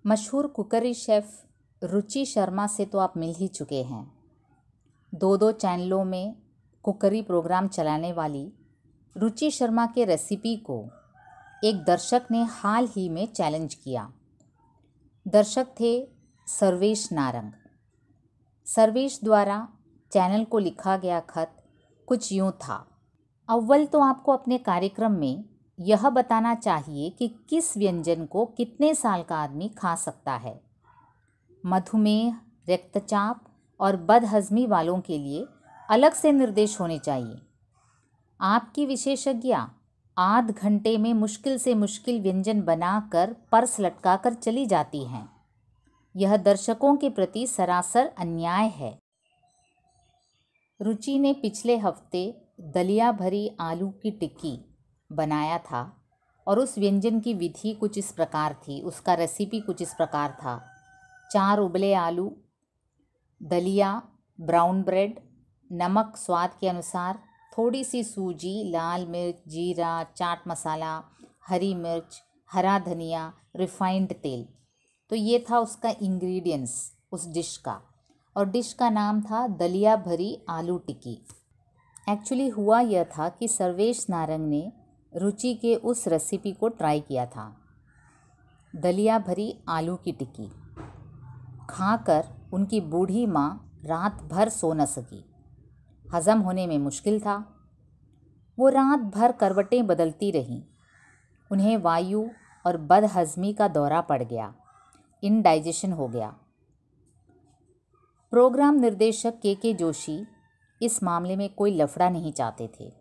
मशहूर कुकरी शेफ़ रुचि शर्मा से तो आप मिल ही चुके हैं। 2 चैनलों में कुकरी प्रोग्राम चलाने वाली रुचि शर्मा के रेसिपी को एक दर्शक ने हाल ही में चैलेंज किया। दर्शक थे सर्वेश नारंग। सर्वेश द्वारा चैनल को लिखा गया खत कुछ यूँ था। अव्वल तो आपको अपने कार्यक्रम में यह बताना चाहिए कि किस व्यंजन को कितने साल का आदमी खा सकता है। मधुमेह, रक्तचाप और बदहजमी वालों के लिए अलग से निर्देश होने चाहिए। आपकी विशेषज्ञा आध घंटे में मुश्किल से मुश्किल व्यंजन बनाकर पर्स लटकाकर चली जाती हैं। यह दर्शकों के प्रति सरासर अन्याय है। रुचि ने पिछले हफ्ते दलिया भरी आलू की टिक्की बनाया था और उस व्यंजन की विधि कुछ इस प्रकार थी, उसका रेसिपी कुछ इस प्रकार था। 4 उबले आलू, दलिया, ब्राउन ब्रेड, नमक स्वाद के अनुसार, थोड़ी सी सूजी, लाल मिर्च, जीरा, चाट मसाला, हरी मिर्च, हरा धनिया, रिफाइंड तेल। तो ये था उसका इंग्रेडिएंट्स उस डिश का, और डिश का नाम था दलिया भरी आलू टिक्की। एक्चुअली हुआ यह था कि सर्वेश नारंग ने रुचि के उस रेसिपी को ट्राई किया था, दलिया भरी आलू की टिक्की। खाकर उनकी बूढ़ी माँ रात भर सो न सकी। हज़म होने में मुश्किल था। वो रात भर करवटें बदलती रहीं। उन्हें वायु और बदहज़मी का दौरा पड़ गया, इनडाइजेशन हो गया। प्रोग्राम निर्देशक के जोशी इस मामले में कोई लफड़ा नहीं चाहते थे।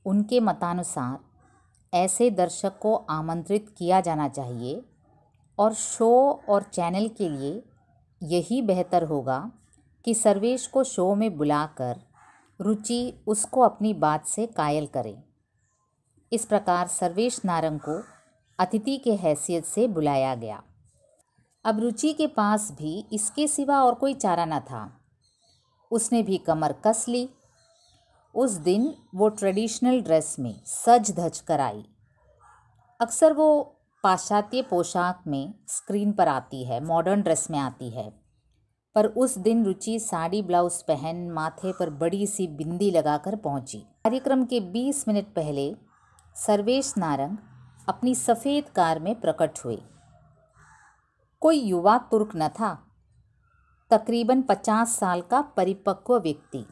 उनके मतानुसार ऐसे दर्शक को आमंत्रित किया जाना चाहिए और शो और चैनल के लिए यही बेहतर होगा कि सर्वेश को शो में बुलाकर रुचि उसको अपनी बात से कायल करे। इस प्रकार सर्वेश नारंग को अतिथि के हैसियत से बुलाया गया। अब रुचि के पास भी इसके सिवा और कोई चारा न था। उसने भी कमर कस ली। उस दिन वो ट्रेडिशनल ड्रेस में सज धज कर आई। अक्सर वो पाश्चात्य पोशाक में स्क्रीन पर आती है, मॉडर्न ड्रेस में आती है, पर उस दिन रुचि साड़ी ब्लाउज पहन माथे पर बड़ी सी बिंदी लगाकर पहुंची। कार्यक्रम के 20 मिनट पहले सर्वेश नारंग अपनी सफ़ेद कार में प्रकट हुए। कोई युवा तुर्क न था, तकरीबन 50 साल का परिपक्व व्यक्ति।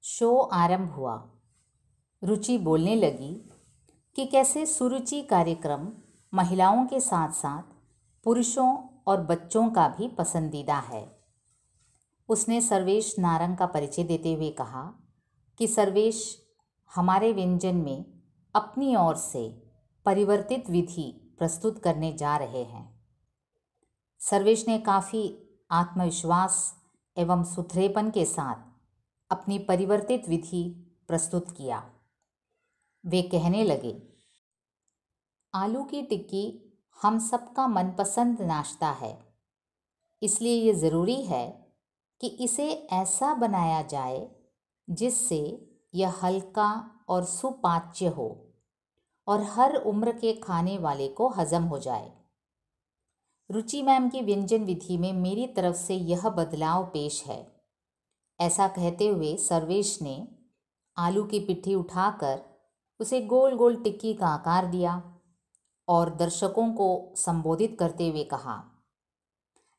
शो आरंभ हुआ। रुचि बोलने लगी कि कैसे सुरुचि कार्यक्रम महिलाओं के साथ साथ पुरुषों और बच्चों का भी पसंदीदा है। उसने सर्वेश नारंग का परिचय देते हुए कहा कि सर्वेश हमारे व्यंजन में अपनी ओर से परिवर्तित विधि प्रस्तुत करने जा रहे हैं। सर्वेश ने काफ़ी आत्मविश्वास एवं सुथरेपन के साथ अपनी परिवर्तित विधि प्रस्तुत किया। वे कहने लगे, आलू की टिक्की हम सबका मनपसंद नाश्ता है, इसलिए ये ज़रूरी है कि इसे ऐसा बनाया जाए जिससे यह हल्का और सुपाच्य हो और हर उम्र के खाने वाले को हज़म हो जाए। रुचि मैम की व्यंजन विधि में मेरी तरफ से यह बदलाव पेश है। ऐसा कहते हुए सर्वेश ने आलू की पिट्ठी उठाकर उसे गोल गोल टिक्की का आकार दिया और दर्शकों को संबोधित करते हुए कहा,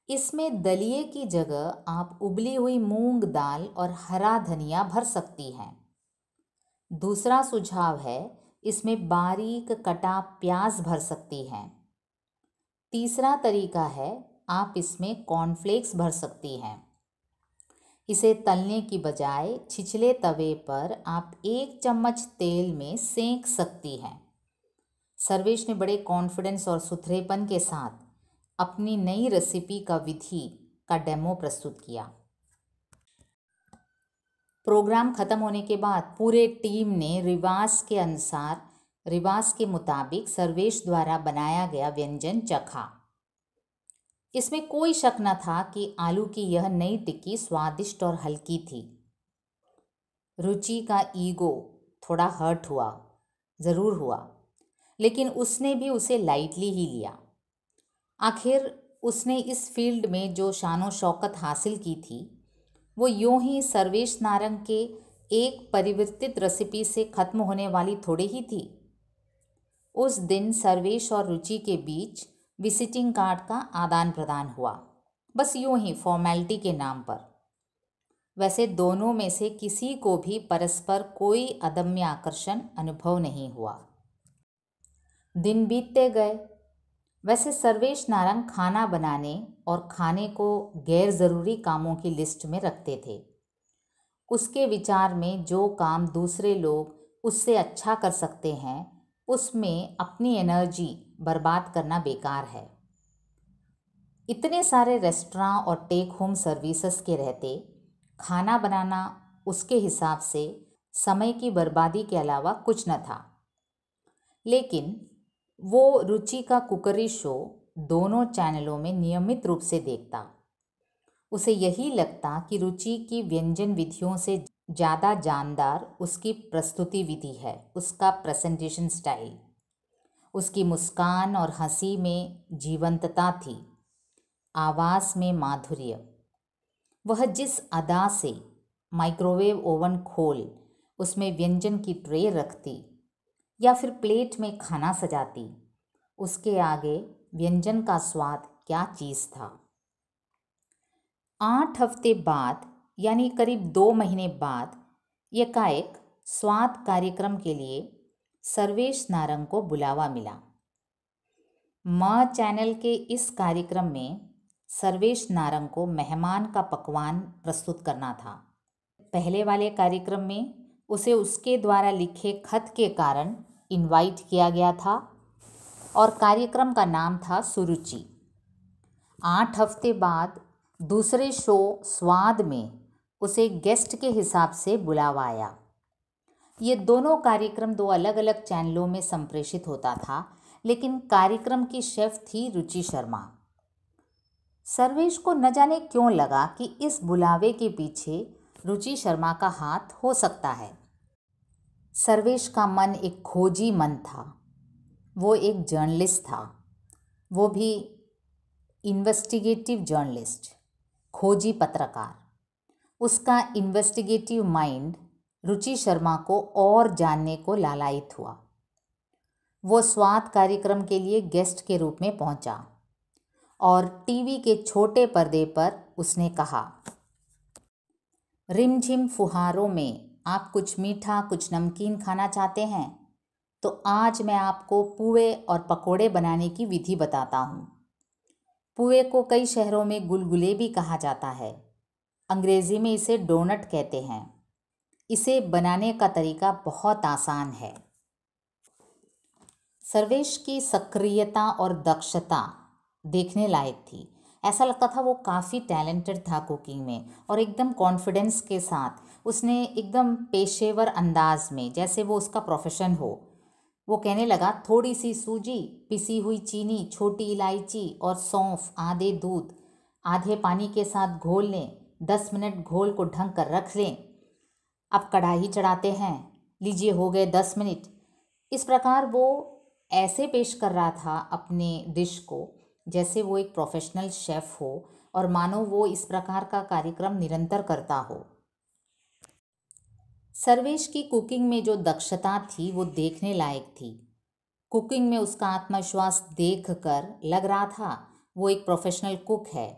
इसमें दलिए की जगह आप उबली हुई मूंग दाल और हरा धनिया भर सकती हैं। दूसरा सुझाव है, इसमें बारीक कटा प्याज भर सकती हैं। तीसरा तरीका है, आप इसमें कॉर्नफ्लेक्स भर सकती हैं। इसे तलने की बजाय छिछले तवे पर आप 1 चम्मच तेल में सेंक सकती हैं। सर्वेश ने बड़े कॉन्फिडेंस और सुथरेपन के साथ अपनी नई रेसिपी का विधि का डेमो प्रस्तुत किया। प्रोग्राम खत्म होने के बाद पूरे टीम ने रिवाज के मुताबिक सर्वेश द्वारा बनाया गया व्यंजन चखा। इसमें कोई शक न था कि आलू की यह नई टिक्की स्वादिष्ट और हल्की थी। रुचि का ईगो थोड़ा हर्ट हुआ, ज़रूर हुआ, लेकिन उसने भी उसे लाइटली ही लिया। आखिर उसने इस फील्ड में जो शानो शौकत हासिल की थी वो यूं ही सर्वेश नारंग के एक परिवर्तित रेसिपी से ख़त्म होने वाली थोड़ी ही थी। उस दिन सर्वेश और रुचि के बीच विजिटिंग कार्ड का आदान प्रदान हुआ, बस यूं ही फॉर्मेलिटी के नाम पर। वैसे दोनों में से किसी को भी परस्पर कोई अदम्य आकर्षण अनुभव नहीं हुआ। दिन बीतते गए। वैसे सर्वेश नारंग खाना बनाने और खाने को गैर ज़रूरी कामों की लिस्ट में रखते थे। उसके विचार में जो काम दूसरे लोग उससे अच्छा कर सकते हैं उसमें अपनी एनर्जी बर्बाद करना बेकार है। इतने सारे रेस्टोरां और टेक होम सर्विसेज के रहते खाना बनाना उसके हिसाब से समय की बर्बादी के अलावा कुछ न था। लेकिन वो रुचि का कुकरी शो दोनों चैनलों में नियमित रूप से देखता। उसे यही लगता कि रुचि की व्यंजन विधियों से ज़्यादा जानदार उसकी प्रस्तुति विधि है, उसका प्रेजेंटेशन स्टाइल। उसकी मुस्कान और हंसी में जीवंतता थी, आवाज़ में माधुर्य। वह जिस अदा से माइक्रोवेव ओवन खोल उसमें व्यंजन की ट्रे रखती या फिर प्लेट में खाना सजाती, उसके आगे व्यंजन का स्वाद क्या चीज़ था। 8 हफ्ते बाद यानी करीब 2 महीने बाद एकाएक स्वाद कार्यक्रम के लिए सर्वेश नारंग को बुलावा मिला। माँ चैनल के इस कार्यक्रम में सर्वेश नारंग को मेहमान का पकवान प्रस्तुत करना था। पहले वाले कार्यक्रम में उसे उसके द्वारा लिखे खत के कारण इनवाइट किया गया था और कार्यक्रम का नाम था सुरुचि। 8 हफ्ते बाद दूसरे शो स्वाद में उसे गेस्ट के हिसाब से बुलावा आया। ये दोनों कार्यक्रम 2 अलग अलग चैनलों में संप्रेषित होता था, लेकिन कार्यक्रम की शेफ थी रुचि शर्मा। सर्वेश को न जाने क्यों लगा कि इस बुलावे के पीछे रुचि शर्मा का हाथ हो सकता है। सर्वेश का मन एक खोजी मन था। वो एक जर्नलिस्ट था, वो भी इन्वेस्टिगेटिव जर्नलिस्ट, खोजी पत्रकार। उसका इन्वेस्टिगेटिव माइंड रुचि शर्मा को और जानने को लालायित हुआ। वो स्वाद कार्यक्रम के लिए गेस्ट के रूप में पहुंचा और टीवी के छोटे पर्दे पर उसने कहा, रिमझिम फुहारों में आप कुछ मीठा कुछ नमकीन खाना चाहते हैं तो आज मैं आपको पुए और पकोड़े बनाने की विधि बताता हूँ। पुए को कई शहरों में गुलगुले भी कहा जाता है। अंग्रेज़ी में इसे डोनट कहते हैं। इसे बनाने का तरीका बहुत आसान है। सर्वेश की सक्रियता और दक्षता देखने लायक थी। ऐसा लगता था वो काफ़ी टैलेंटेड था कुकिंग में और एकदम कॉन्फिडेंस के साथ उसने एकदम पेशेवर अंदाज में, जैसे वो उसका प्रोफेशन हो, वो कहने लगा, थोड़ी सी सूजी, पिसी हुई चीनी, छोटी इलायची और सौंफ, आधे दूध आधे पानी के साथ घोल लें, 10 मिनट घोल को ढक कर रख लें। अब कढ़ाई चढ़ाते हैं, लीजिए हो गए 10 मिनट। इस प्रकार वो ऐसे पेश कर रहा था अपने डिश को जैसे वो एक प्रोफेशनल शेफ़ हो और मानो वो इस प्रकार का कार्यक्रम निरंतर करता हो। सर्वेश की कुकिंग में जो दक्षता थी वो देखने लायक थी। कुकिंग में उसका आत्मविश्वास देखकर लग रहा था वो एक प्रोफेशनल कुक है।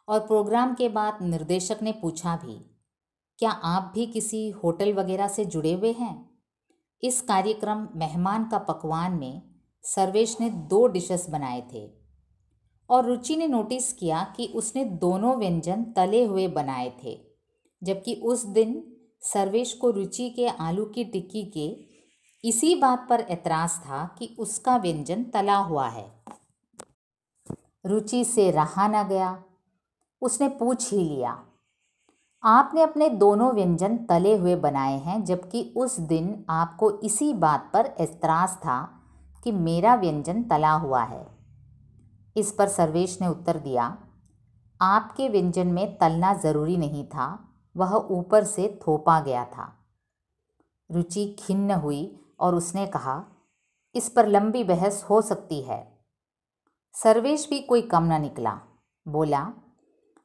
और प्रोग्राम के बाद निर्देशक ने पूछा भी, क्या आप भी किसी होटल वगैरह से जुड़े हुए हैं? इस कार्यक्रम मेहमान का पकवान में सर्वेश ने 2 डिशेस बनाए थे और रुचि ने नोटिस किया कि उसने दोनों व्यंजन तले हुए बनाए थे जबकि उस दिन सर्वेश को रुचि के आलू की टिक्की के इसी बात पर एतराज़ था कि उसका व्यंजन तला हुआ है। रुचि से रहा न गया, उसने पूछ ही लिया, आपने अपने दोनों व्यंजन तले हुए बनाए हैं, जबकि उस दिन आपको इसी बात पर एतराज़ था कि मेरा व्यंजन तला हुआ है। इस पर सर्वेश ने उत्तर दिया, आपके व्यंजन में तलना ज़रूरी नहीं था, वह ऊपर से थोपा गया था। रुचि खिन्न हुई और उसने कहा, इस पर लंबी बहस हो सकती है। सर्वेश भी कोई कम न निकला, बोला,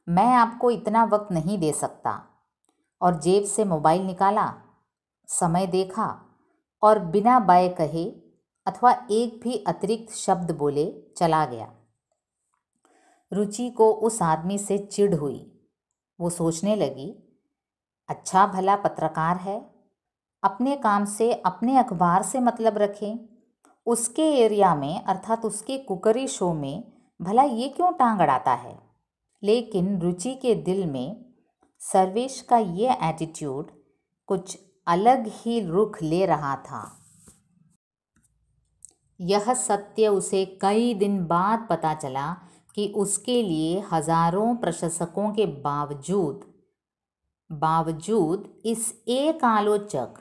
मैं आपको इतना वक्त नहीं दे सकता, और जेब से मोबाइल निकाला, समय देखा और बिना बाय कहे अथवा एक भी अतिरिक्त शब्द बोले चला गया। रुचि को उस आदमी से चिढ़ हुई। वो सोचने लगी, अच्छा भला पत्रकार है, अपने काम से अपने अखबार से मतलब रखें, उसके एरिया में अर्थात उसके कुकरी शो में भला ये क्यों टांग अड़ाता है। लेकिन रुचि के दिल में सर्वेश का ये एटीट्यूड कुछ अलग ही रुख ले रहा था। यह सत्य उसे कई दिन बाद पता चला कि उसके लिए हजारों प्रशंसकों के बावजूद इस एक आलोचक,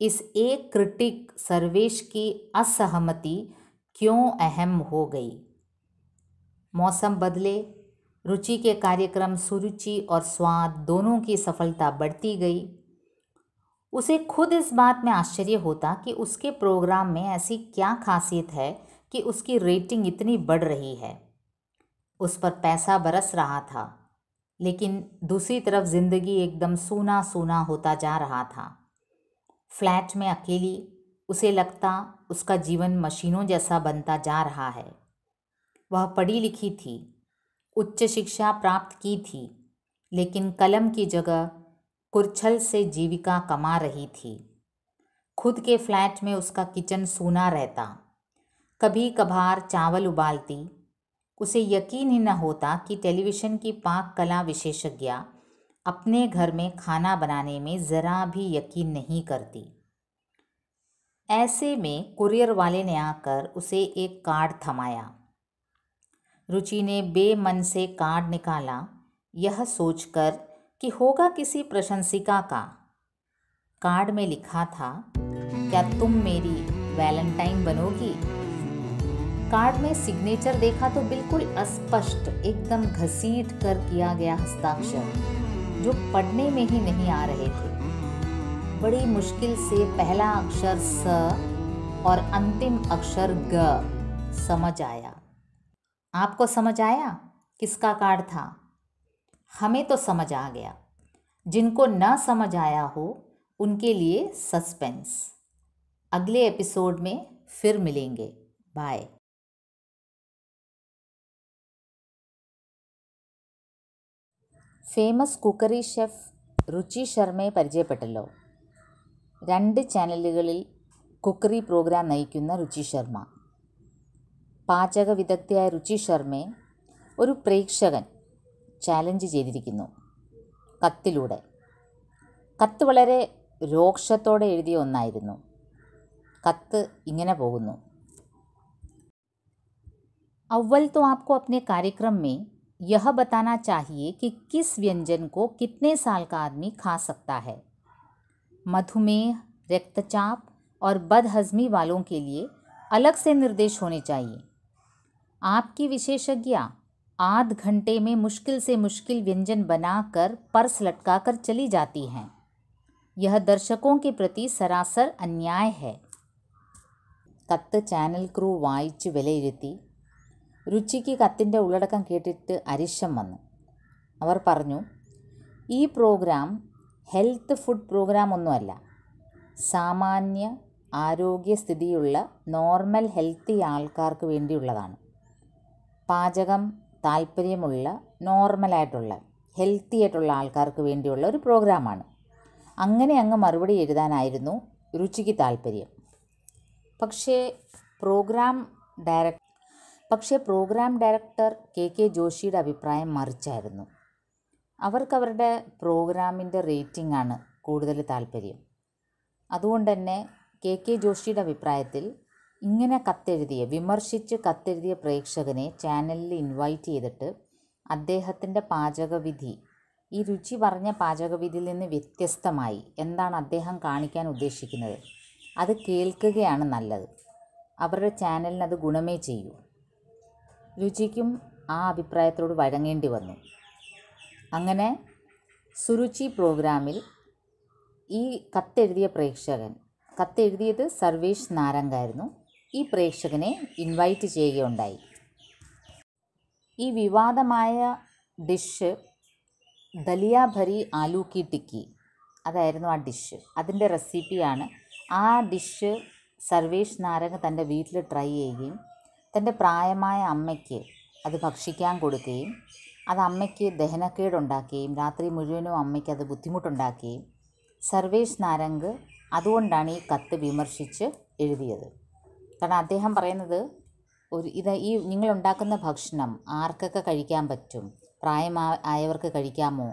इस एक क्रिटिक सर्वेश की असहमति क्यों अहम हो गई। मौसम बदले, रुचि के कार्यक्रम सुरुचि और स्वाद दोनों की सफलता बढ़ती गई। उसे खुद इस बात में आश्चर्य होता कि उसके प्रोग्राम में ऐसी क्या खासियत है कि उसकी रेटिंग इतनी बढ़ रही है। उस पर पैसा बरस रहा था, लेकिन दूसरी तरफ जिंदगी एकदम सूना सूना होता जा रहा था। फ्लैट में अकेली उसे लगता उसका जीवन मशीनों जैसा बनता जा रहा है। वह पढ़ी लिखी थी, उच्च शिक्षा प्राप्त की थी, लेकिन कलम की जगह कुरछल से जीविका कमा रही थी। खुद के फ्लैट में उसका किचन सूना रहता। कभी कभार चावल उबालती। उसे यकीन ही न होता कि टेलीविज़न की पाक कला विशेषज्ञा अपने घर में खाना बनाने में ज़रा भी यकीन नहीं करती। ऐसे में कुरियर वाले ने आकर उसे एक कार्ड थमाया। रुचि ने बेमन से कार्ड निकाला, यह सोचकर कि होगा किसी प्रशंसिका का। कार्ड में लिखा था, क्या तुम मेरी वैलेंटाइन बनोगी। कार्ड में सिग्नेचर देखा तो बिल्कुल अस्पष्ट, एकदम घसीट कर किया गया हस्ताक्षर, जो पढ़ने में ही नहीं आ रहे थे। बड़ी मुश्किल से पहला अक्षर स और अंतिम अक्षर ग समझ आया। आपको समझ आया किसका कार्ड था? हमें तो समझ आ गया। जिनको न समझ आया हो उनके लिए सस्पेंस। अगले एपिसोड में फिर मिलेंगे। बाय। ഫേമസ് കുക്കറി ഷെഫ് രുചി ശർമ്മയെ പരിചയപ്പെട്ടല്ലോ. 2 ചാനലുകളിൽ കുക്കറി പ്രോഗ്രാം നയിക്കുന്ന രുചി ശർമ്മ. പാചക വിദഗ്ധയായ രുചി ശർമ്മയെ ഒരു പ്രേക്ഷകൻ ചാലഞ്ച് ചെയ്തിരിക്കുന്നു കത്തിലൂടെ. കത്ത് വളരെ രോക്ഷത്തോടെ എഴുതിയ ഒന്നായിരുന്നു. കത്ത് ഇങ്ങനെ പോകുന്നു. अव्वल तो आपको अपने कार्यक्रम में यह बताना चाहिए कि किस व्यंजन को कितने साल का आदमी खा सकता है. मधुमेह, रक्तचाप और बदहजमी वालों के लिए अलग से निर्देश होने चाहिए. आपकी विशेषज्ञा आध घंटे में मुश्किल से मुश्किल व्यंजन बनाकर पर्स लटकाकर चली जाती हैं. यह दर्शकों के प्रति सरासर अन्याय है. കത്ത് ചാനൽ ക്രൂ വായിച്ച് വിലയിരുത്തി. രുചിക്ക് കത്തിൻ്റെ ഉള്ളടക്കം കേട്ടിട്ട് അരിശം വന്നു. അവർ പറഞ്ഞു, ഈ പ്രോഗ്രാം ഹെൽത്ത് ഫുഡ് പ്രോഗ്രാം ഒന്നുമല്ല. സാമാന്യ ആരോഗ്യസ്ഥിതിയുള്ള നോർമൽ ഹെൽത്തി ആൾക്കാർക്ക് വേണ്ടിയുള്ളതാണ്. പാചകം താല്പര്യമുള്ള നോർമലായിട്ടുള്ള ഹെൽത്തി ആയിട്ടുള്ള ആൾക്കാർക്ക് വേണ്ടിയുള്ള ഒരു പ്രോഗ്രാമാണ്. അങ്ങനെ അങ്ങ് മറുപടി എഴുതാനായിരുന്നു രുചിക്ക് താല്പര്യം. പക്ഷേ പ്രോഗ്രാം ഡയറക്ടർ കെ കെ ജോഷിയുടെ അഭിപ്രായം മറിച്ചായിരുന്നു. അവർക്കവരുടെ പ്രോഗ്രാമിൻ്റെ റേറ്റിംഗ് ആണ് കൂടുതൽ താല്പര്യം. അതുകൊണ്ട് തന്നെ കെ ജോഷിയുടെ അഭിപ്രായത്തിൽ ഇങ്ങനെ വിമർശിച്ച് കത്തെഴുതിയ പ്രേക്ഷകനെ ചാനലിൽ ഇൻവൈറ്റ് ചെയ്തിട്ട് അദ്ദേഹത്തിൻ്റെ പാചകവിധി, ഈ രുചി പറഞ്ഞ പാചകവിധിയിൽ നിന്ന് വ്യത്യസ്തമായി എന്താണ് അദ്ദേഹം കാണിക്കാൻ ഉദ്ദേശിക്കുന്നത് അത് കേൾക്കുകയാണ് നല്ലത്. അവരുടെ ചാനലിന് അത് ഗുണമേ ചെയ്യൂ. രുചിക്കും ആ അഭിപ്രായത്തോട് വഴങ്ങേണ്ടി വന്നു. അങ്ങനെ സുരുചി പ്രോഗ്രാമിൽ ഈ കത്തെഴുതിയത് സർവേഷ് നാരംഗായിരുന്നു. ഈ പ്രേക്ഷകനെ ഇൻവൈറ്റ് ചെയ്യുകയുണ്ടായി. ഈ വിവാദമായ ഡിഷ് ദലിയ ഭരി ആലു കി ടിക്കി, അതായിരുന്നു ആ ഡിഷ്. അതിൻ്റെ റെസിപ്പിയാണ്. ആ ഡിഷ് സർവേഷ് നാരംഗ് തൻ്റെ വീട്ടിൽ ട്രൈ ചെയ്യുകയും തൻ്റെ പ്രായമായ അമ്മയ്ക്ക് അത് ഭക്ഷിക്കാൻ കൊടുക്കുകയും അത് അമ്മയ്ക്ക് ദഹനക്കേടുണ്ടാക്കുകയും രാത്രി മുഴുവനും അമ്മയ്ക്ക് അത് ബുദ്ധിമുട്ടുണ്ടാക്കുകയും സർവേഷ് നാരംഗ് അതുകൊണ്ടാണ് ഈ കത്ത് വിമർശിച്ച് എഴുതിയത്. കാരണം അദ്ദേഹം പറയുന്നത് ഈ നിങ്ങളുണ്ടാക്കുന്ന ഭക്ഷണം ആർക്കൊക്കെ കഴിക്കാൻ പറ്റും, പ്രായമായവർക്ക് കഴിക്കാമോ,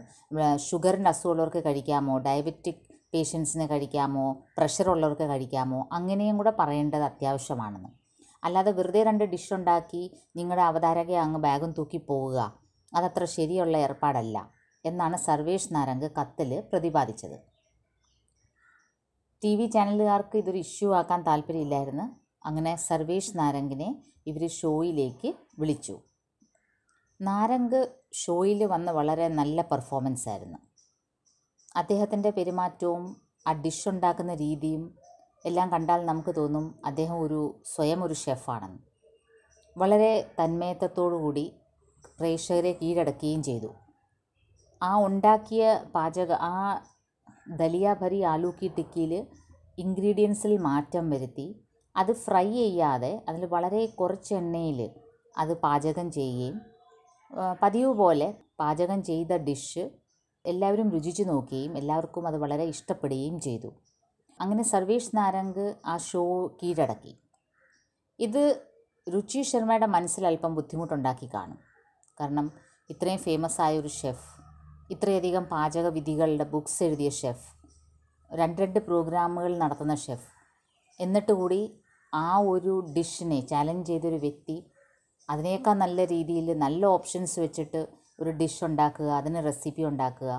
ഷുഗറിൻ്റെ അസുഖമുള്ളവർക്ക് കഴിക്കാമോ, ഡയബറ്റിക് പേഷ്യൻസിന് കഴിക്കാമോ, പ്രഷറുള്ളവർക്ക് കഴിക്കാമോ, അങ്ങനെയും കൂടെ പറയേണ്ടത് അത്യാവശ്യമാണെന്ന്. അല്ലാതെ വെറുതെ 2 ഡിഷ് ഉണ്ടാക്കി നിങ്ങളുടെ അവതാരകയെ അങ്ങ് ബാഗും തൂക്കി പോവുക, അതത്ര ശരിയുള്ള ഏർപ്പാടല്ല എന്നാണ് സർവേഷ് നാരംഗ് കത്തിൽ പ്രതിപാദിച്ചത്. TV ചാനലുകാർക്ക് ഇതൊരു ഇഷ്യൂ ആക്കാൻ താല്പര്യമില്ലായിരുന്നു. അങ്ങനെ സർവേഷ് നാരംഗിനെ ഇവർ ഷോയിലേക്ക് വിളിച്ചു. നാരംഗ് ഷോയിൽ വന്ന് വളരെ നല്ല പെർഫോമൻസ് ആയിരുന്നു. അദ്ദേഹത്തിൻ്റെ പെരുമാറ്റവും ആ ഡിഷ് ഉണ്ടാക്കുന്ന രീതിയും എല്ലാം കണ്ടാൽ നമുക്ക് തോന്നും അദ്ദേഹം സ്വയം ഒരു ഷെഫാണെന്ന്. വളരെ തന്മയത്വത്തോടുകൂടി പ്രേക്ഷകരെ കീഴടക്കുകയും ചെയ്തു. ആ ഉണ്ടാക്കിയ ആ ദലിയ ഭരി ആലു കി ടിക്കിയിൽ ഇൻഗ്രീഡിയൻസിൽ മാറ്റം വരുത്തി അത് ഫ്രൈ ചെയ്യാതെ അതിൽ വളരെ കുറച്ച് എണ്ണയിൽ അത് പാചകം ചെയ്യുകയും പതിവ് പോലെ പാചകം ചെയ്ത ഡിഷ് എല്ലാവരും രുചിച്ച് നോക്കുകയും എല്ലാവർക്കും അത് വളരെ ഇഷ്ടപ്പെടുകയും ചെയ്തു. അങ്ങനെ സർവേഷ് നാരംഗ് ആ ഷോ കീഴടക്കി. ഇത് രുചി ശർമ്മയുടെ മനസ്സിൽ അല്പം ബുദ്ധിമുട്ടുണ്ടാക്കി കാണും. കാരണം ഇത്രയും ഫേമസ് ആയ ഒരു ഷെഫ്, ഇത്രയധികം പാചക വിധികളുടെ ബുക്സ് എഴുതിയ ഷെഫ്, 2 പ്രോഗ്രാമുകൾ നടത്തുന്ന ഷെഫ്, എന്നിട്ട് കൂടി ആ ഒരു ഡിഷിനെ ചാലഞ്ച് ചെയ്തൊരു വ്യക്തി അതിനേക്കാൾ നല്ല രീതിയിൽ നല്ല ഓപ്ഷൻസ് വെച്ചിട്ട് ഒരു ഡിഷ് ഉണ്ടാക്കുക, അതിന് റെസിപ്പി ഉണ്ടാക്കുക,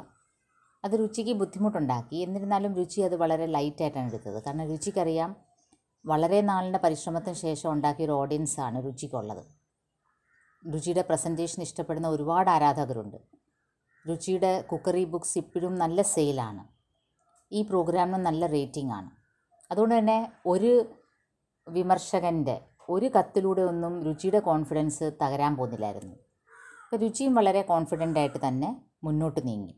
അത് രുചിക്ക് ബുദ്ധിമുട്ടുണ്ടാക്കി. എന്നിരുന്നാലും രുചി അത് വളരെ ലൈറ്റായിട്ടാണ് എടുത്തത്. കാരണം രുചിക്കറിയാം വളരെ നാളിൻ്റെ പരിശ്രമത്തിന് ശേഷം ഉണ്ടാക്കിയൊരു ഓഡിയൻസാണ് രുചിക്കുള്ളത്. രുചിയുടെ പ്രസൻറ്റേഷൻ ഇഷ്ടപ്പെടുന്ന ഒരുപാട് ആരാധകരുണ്ട്. രുചിയുടെ കുക്കറി ബുക്സ് ഇപ്പോഴും നല്ല സെയിലാണ്. ഈ പ്രോഗ്രാമിന് നല്ല റേറ്റിംഗ് ആണ്. അതുകൊണ്ട് തന്നെ ഒരു വിമർശകൻ്റെ ഒരു കത്തിലൂടെ ഒന്നും രുചിയുടെ കോൺഫിഡൻസ് തകരാൻ പോകുന്നില്ലായിരുന്നു. അപ്പോൾ രുചിയും വളരെ കോൺഫിഡൻ്റായിട്ട് തന്നെ മുന്നോട്ട് നീങ്ങി.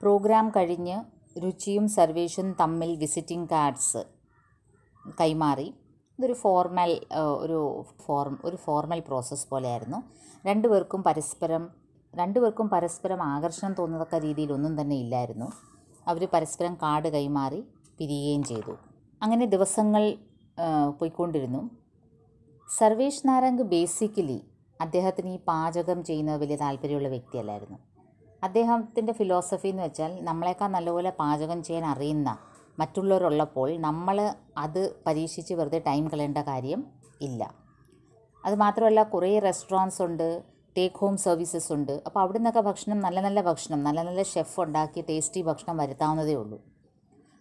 പ്രോഗ്രാം കഴിഞ്ഞ് രുചിയും സർവേഷും തമ്മിൽ വിസിറ്റിംഗ് കാർഡ്സ് കൈമാറി. ഇതൊരു ഫോർമൽ പ്രോസസ്സ് പോലെയായിരുന്നു. രണ്ടുപേർക്കും പരസ്പരം ആകർഷണം തോന്നത്തക്ക രീതിയിലൊന്നും തന്നെ ഇല്ലായിരുന്നു. അവർ പരസ്പരം കാർഡ് കൈമാറി പിരിയുകയും ചെയ്തു. അങ്ങനെ ദിവസങ്ങൾ പോയിക്കൊണ്ടിരുന്നു. സർവേഷ് നാരംഗ് ബേസിക്കലി അദ്ദേഹത്തിന് ഈ പാചകം ചെയ്യുന്നത് വലിയ താല്പര്യമുള്ള വ്യക്തിയല്ലായിരുന്നു. അദ്ദേഹത്തിൻ്റെ ഫിലോസഫി എന്ന് വെച്ചാൽ നമ്മളെക്കാൾ നല്ലപോലെ പാചകം ചെയ്യാൻ അറിയുന്ന മറ്റുള്ളവരുള്ളപ്പോൾ നമ്മൾ അത് പരീക്ഷിച്ച് വെറുതെ ടൈം കളയേണ്ട കാര്യം ഇല്ല. അതുമാത്രമല്ല കുറേ റെസ്റ്റോറൻറ്റ്സ് ഉണ്ട്, ടേക്ക് ഹോം സർവീസസ് ഉണ്ട്. അപ്പോൾ അവിടെ നിന്നൊക്കെ നല്ല ഷെഫ് ഉണ്ടാക്കിയ ടേസ്റ്റി ഭക്ഷണം വരുത്താവുന്നതേ ഉള്ളൂ.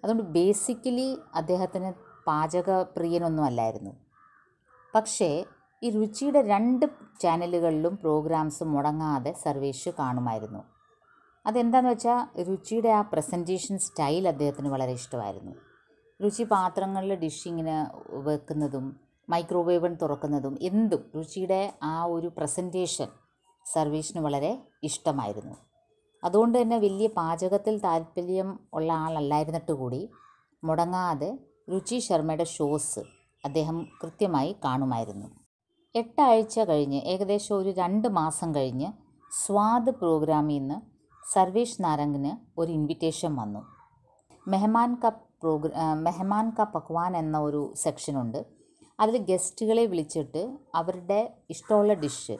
അതുകൊണ്ട് ബേസിക്കലി അദ്ദേഹത്തിന് പാചകപ്രിയനൊന്നും അല്ലായിരുന്നു. പക്ഷേ ഈ രുചിയുടെ 2 ചാനലുകളിലും പ്രോഗ്രാംസ് മുടങ്ങാതെ സർവേഷ് കാണുമായിരുന്നു. അതെന്താണെന്ന് വെച്ചാൽ രുചിയുടെ ആ പ്രസൻറ്റേഷൻ സ്റ്റൈൽ അദ്ദേഹത്തിന് വളരെ ഇഷ്ടമായിരുന്നു. രുചി പാത്രങ്ങളിൽ ഡിഷിങ്ങിന് വെക്കുന്നതും മൈക്രോവേവൻ തുറക്കുന്നതും എന്തും രുചിയുടെ ആ ഒരു പ്രസൻറ്റേഷൻ സർവേഷിന് വളരെ ഇഷ്ടമായിരുന്നു. അതുകൊണ്ട് തന്നെ വലിയ പാചകത്തിൽ താല്പര്യം ഉള്ള ആളല്ലായിരുന്നിട്ട് കൂടി മുടങ്ങാതെ രുചി ശർമ്മയുടെ ഷോസ് അദ്ദേഹം കൃത്യമായി കാണുമായിരുന്നു. 8 ആഴ്ച കഴിഞ്ഞ് ഏകദേശം ഒരു 2 മാസം കഴിഞ്ഞ് സ്വാദ് പ്രോഗ്രാമിൽ നിന്ന് സർവേഷ് നാരംഗിന് ഒരു ഇൻവിറ്റേഷൻ വന്നു. മെഹമാൻ ക പക്വാൻ എന്ന ഒരു സെക്ഷനുണ്ട്. അതിൽ ഗസ്റ്റുകളെ വിളിച്ചിട്ട് അവരുടെ ഇഷ്ടമുള്ള ഡിഷ്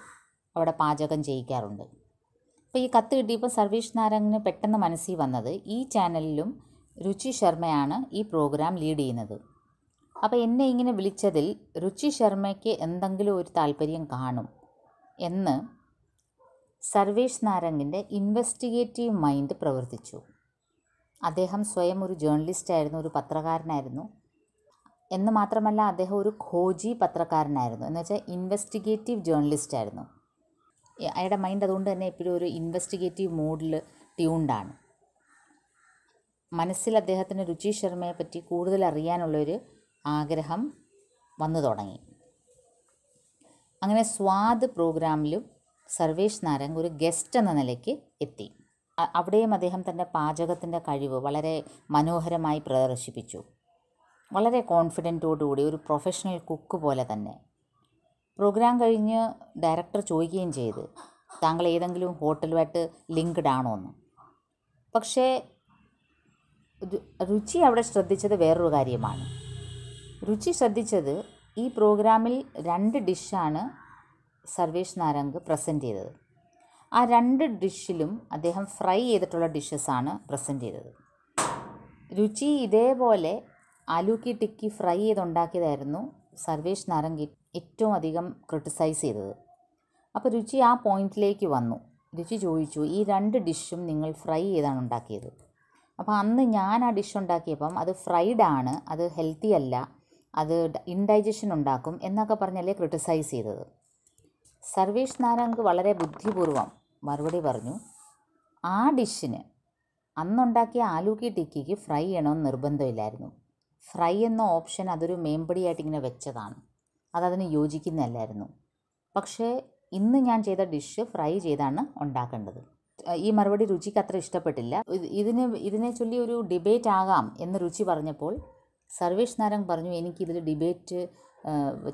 അവിടെ പാചകം ചെയ്യിക്കാറുണ്ട്. അപ്പോൾ ഈ കത്ത് കിട്ടിയപ്പോൾ സർവേഷ് നാരങ്ങിന് പെട്ടെന്ന് മനസ്സിൽ വന്നത് ഈ ചാനലിലും രുചി ശർമ്മയാണ് ഈ പ്രോഗ്രാം ലീഡ് ചെയ്യുന്നത്. അപ്പോൾ എന്നെ ഇങ്ങനെ വിളിച്ചതിൽ രുചി ശർമ്മയ്ക്ക് എന്തെങ്കിലും ഒരു താല്പര്യം കാണും എന്ന് സർവേഷ് നാരങ്ങിൻ്റെ ഇൻവെസ്റ്റിഗേറ്റീവ് മൈൻഡ് പ്രവർത്തിച്ചു. അദ്ദേഹം സ്വയം ഒരു ജേർണലിസ്റ്റായിരുന്നു, ഒരു പത്രകാരനായിരുന്നു. എന്ന് മാത്രമല്ല അദ്ദേഹം ഒരു ഖോജി പത്രക്കാരനായിരുന്നു, എന്ന് വെച്ചാൽ ഇൻവെസ്റ്റിഗേറ്റീവ് ജേർണലിസ്റ്റായിരുന്നു. അയാളുടെ മൈൻഡ് അതുകൊണ്ട് തന്നെ എപ്പോഴും ഒരു ഇൻവെസ്റ്റിഗേറ്റീവ് മൂഡിൽ ട്യൂൺഡാണ്. മനസ്സിൽ അദ്ദേഹത്തിന് രുചി ശർമ്മയെ പറ്റി കൂടുതൽ അറിയാനുള്ളൊരു ആഗ്രഹം വന്നു തുടങ്ങി. അങ്ങനെ സ്വാദ് പ്രോഗ്രാമിലും സർവേഷ് നാരങ് ഒരു ഗസ്റ്റ് എന്ന നിലയ്ക്ക് എത്തി. അവിടെയും അദ്ദേഹം തൻ്റെ പാചകത്തിൻ്റെ കഴിവ് വളരെ മനോഹരമായി പ്രദർശിപ്പിച്ചു. വളരെ കോൺഫിഡൻറ്റോടുകൂടി ഒരു പ്രൊഫഷണൽ കുക്ക് പോലെ തന്നെ. പ്രോഗ്രാം കഴിഞ്ഞ് ഡയറക്ടർ ചോദിക്കുകയും ചെയ്ത് താങ്കൾ ഏതെങ്കിലും ഹോട്ടലുമായിട്ട് ലിങ്ക്ഡ് ആണോ എന്ന്. പക്ഷേ രുചി അവിടെ ശ്രദ്ധിച്ചത് വേറൊരു കാര്യമാണ്. രുചി ശ്രദ്ധിച്ചത് ഈ പ്രോഗ്രാമിൽ 2 ഡിഷാണ് സർവേഷ് നാരങ് പ്രസൻറ്റ് ചെയ്തത്. ആ 2 ഡിഷിലും അദ്ദേഹം ഫ്രൈ ചെയ്തിട്ടുള്ള ഡിഷസാണ് പ്രസൻറ്റ് ചെയ്തത്. രുചി ഇതേപോലെ ആലു കി ടിക്കി ഫ്രൈ ചെയ്തുണ്ടാക്കിയതായിരുന്നു സർവേഷ് നാരങ് ഏറ്റവും അധികം ക്രിട്ടിസൈസ് ചെയ്തത്. അപ്പോൾ രുചി ആ പോയിന്റിലേക്ക് വന്നു. രുചി ചോദിച്ചു, ഈ 2 ഡിഷും നിങ്ങൾ ഫ്രൈ ചെയ്താണ് ഉണ്ടാക്കിയത്. അപ്പോൾ അന്ന് ഞാൻ ആ ഡിഷ് ഉണ്ടാക്കിയപ്പം അത് ഫ്രൈഡ് ആണ്, അത് ഹെൽത്തി അല്ല, അത് ഇൻഡൈജഷൻ ഉണ്ടാക്കും എന്നൊക്കെ പറഞ്ഞല്ലേ ക്രിട്ടിസൈസ് ചെയ്തത്. സർവേഷ് നാരങ് വളരെ ബുദ്ധിപൂർവ്വം മറുപടി പറഞ്ഞു, ആ ഡിഷിന് അന്നുണ്ടാക്കിയ ആലു കി ടിക്കിക്ക് ഫ്രൈ ചെയ്യണമെന്ന് നിർബന്ധമില്ലായിരുന്നു. ഫ്രൈ എന്ന ഓപ്ഷൻ അതൊരു മേമ്പടിയായിട്ട് ഇങ്ങനെ വെച്ചതാണ്, അതതിന് യോജിക്കുന്നതല്ലായിരുന്നു. പക്ഷേ ഇന്ന് ഞാൻ ചെയ്ത ഡിഷ് ഫ്രൈ ചെയ്താണ് ഉണ്ടാക്കേണ്ടത്. ഈ മറുപടി രുചിക്ക് അത്ര ഇഷ്ടപ്പെട്ടില്ല. ഇതിനെ ചൊല്ലി ഒരു ഡിബേറ്റ് ആകാം എന്ന് രുചി പറഞ്ഞപ്പോൾ സർവേഷ് നാരങ് പറഞ്ഞു, എനിക്കിതിൽ ഡിബേറ്റ്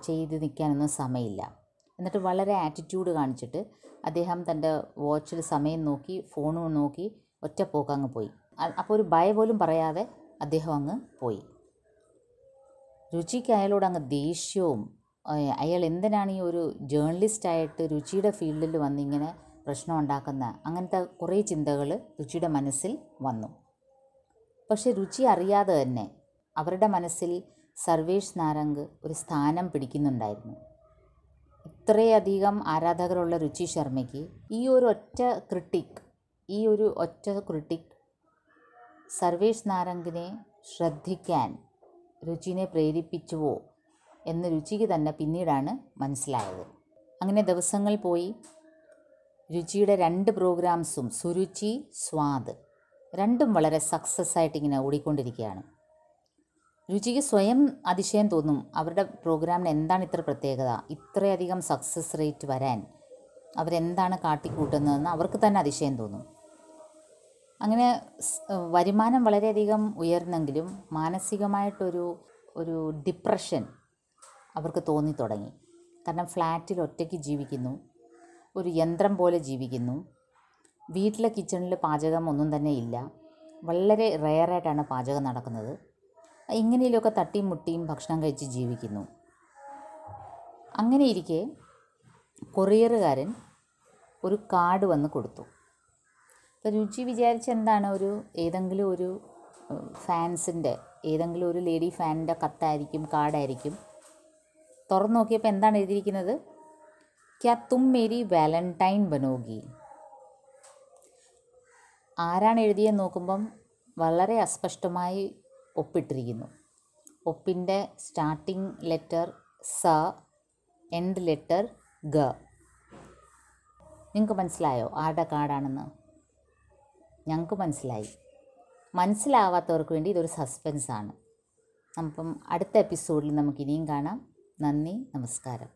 ചെയ്ത് നിൽക്കാനൊന്നും സമയമില്ല. എന്നിട്ട് വളരെ ആറ്റിറ്റ്യൂഡ് കാണിച്ചിട്ട് അദ്ദേഹം തൻ്റെ വാച്ചിൽ സമയം നോക്കി, ഫോണും നോക്കി ഒറ്റപ്പോക്ക് അങ്ങ് പോയി. അപ്പോൾ ഒരു ബൈ പോലും പറയാതെ അദ്ദേഹം അങ്ങ് പോയി. രുചിക്ക് അയാളോട് അങ്ങ് ദേഷ്യവും, അയാൾ എന്തിനാണ് ഈ ഒരു ജേർണലിസ്റ്റായിട്ട് രുചിയുടെ ഫീൽഡിൽ വന്നിങ്ങനെ പ്രശ്നം ഉണ്ടാക്കുന്ന, അങ്ങനത്തെ കുറേ ചിന്തകൾ രുചിയുടെ മനസ്സിൽ വന്നു. പക്ഷെ രുചി അറിയാതെ തന്നെ അവരുടെ മനസ്സിൽ സർവേഷ് നാരങ് ഒരു സ്ഥാനം പിടിക്കുന്നുണ്ടായിരുന്നു. ഇത്രയധികം ആരാധകരുള്ള രുചി ശർമ്മയ്ക്ക് ഈ ഒരു ഒറ്റ ക്രിട്ടിക് സർവേഷ് നാരങ്ങിനെ ശ്രദ്ധിക്കാൻ രുചിനെ പ്രേരിപ്പിച്ചുവോ എന്ന് രുചിക്ക് തന്നെ പിന്നീടാണ് മനസ്സിലായത്. അങ്ങനെ ദിവസങ്ങൾ പോയി. രുചിയുടെ 2 പ്രോഗ്രാംസും സുരുചി, സ്വാദ് രണ്ടും വളരെ സക്സസ് ആയിട്ട് ഇങ്ങനെ ഓടിക്കൊണ്ടിരിക്കുകയാണ്. രുചിക്ക് സ്വയം അതിശയം തോന്നും, അവരുടെ പ്രോഗ്രാമിന് എന്താണ് ഇത്ര പ്രത്യേകത, ഇത്രയധികം സക്സസ് റേറ്റ് വരാൻ അവരെന്താണ് കാട്ടിക്കൂട്ടുന്നതെന്ന് അവർക്ക് തന്നെ അതിശയം തോന്നും. അങ്ങനെ വരുമാനം വളരെയധികം ഉയർന്നെങ്കിലും മാനസികമായിട്ടൊരു ഡിപ്രഷൻ അവർക്ക് തോന്നി തുടങ്ങി. കാരണം ഫ്ലാറ്റിൽ ഒറ്റയ്ക്ക് ജീവിക്കുന്നു, ഒരു യന്ത്രം പോലെ ജീവിക്കുന്നു, വീട്ടിലെ കിച്ചണിൽ പാചകം ഒന്നും തന്നെ ഇല്ല, വളരെ റെയറായിട്ടാണ് പാചകം നടക്കുന്നത്. ഇങ്ങനെയൊക്കെ തട്ടിയും മുട്ടിയും ഭക്ഷണം കഴിച്ച് ജീവിക്കുന്നു. അങ്ങനെയിരിക്കെ കൊറിയറുകാരൻ ഒരു കാർഡ് വന്ന് കൊടുത്തു. അപ്പോൾ രുചി വിചാരിച്ച എന്താണ്, ഏതെങ്കിലും ഒരു ഫാൻസിൻ്റെ, ഏതെങ്കിലും ഒരു ലേഡി ഫാനിൻ്റെ കത്തായിരിക്കും, കാർഡായിരിക്കും. തുറന്നു നോക്കിയപ്പോൾ എന്താണ് എഴുതിയിരിക്കുന്നത്, ക്യാ തും മേരി വാലന്റൈൻ ബനോഗി. ആരാണ് എഴുതിയെന്ന് നോക്കുമ്പം വളരെ അസ്പഷ്ടമായി ഒപ്പിട്ടിരിക്കുന്നു. ഒപ്പിൻ്റെ സ്റ്റാർട്ടിംഗ് ലെറ്റർ സ, എൻഡ് ലെറ്റർ ഗ. നിങ്ങൾക്ക് മനസ്സിലായോ ആരുടെ കാർഡാണെന്ന്? ഞങ്ങൾക്ക് മനസ്സിലായി. മനസ്സിലാവാത്തവർക്ക് വേണ്ടി ഇതൊരു സസ്പെൻസാണ്. അപ്പം അടുത്ത എപ്പിസോഡിൽ നമുക്ക് ഇനിയും കാണാം. നന്ദി, നമസ്കാരം.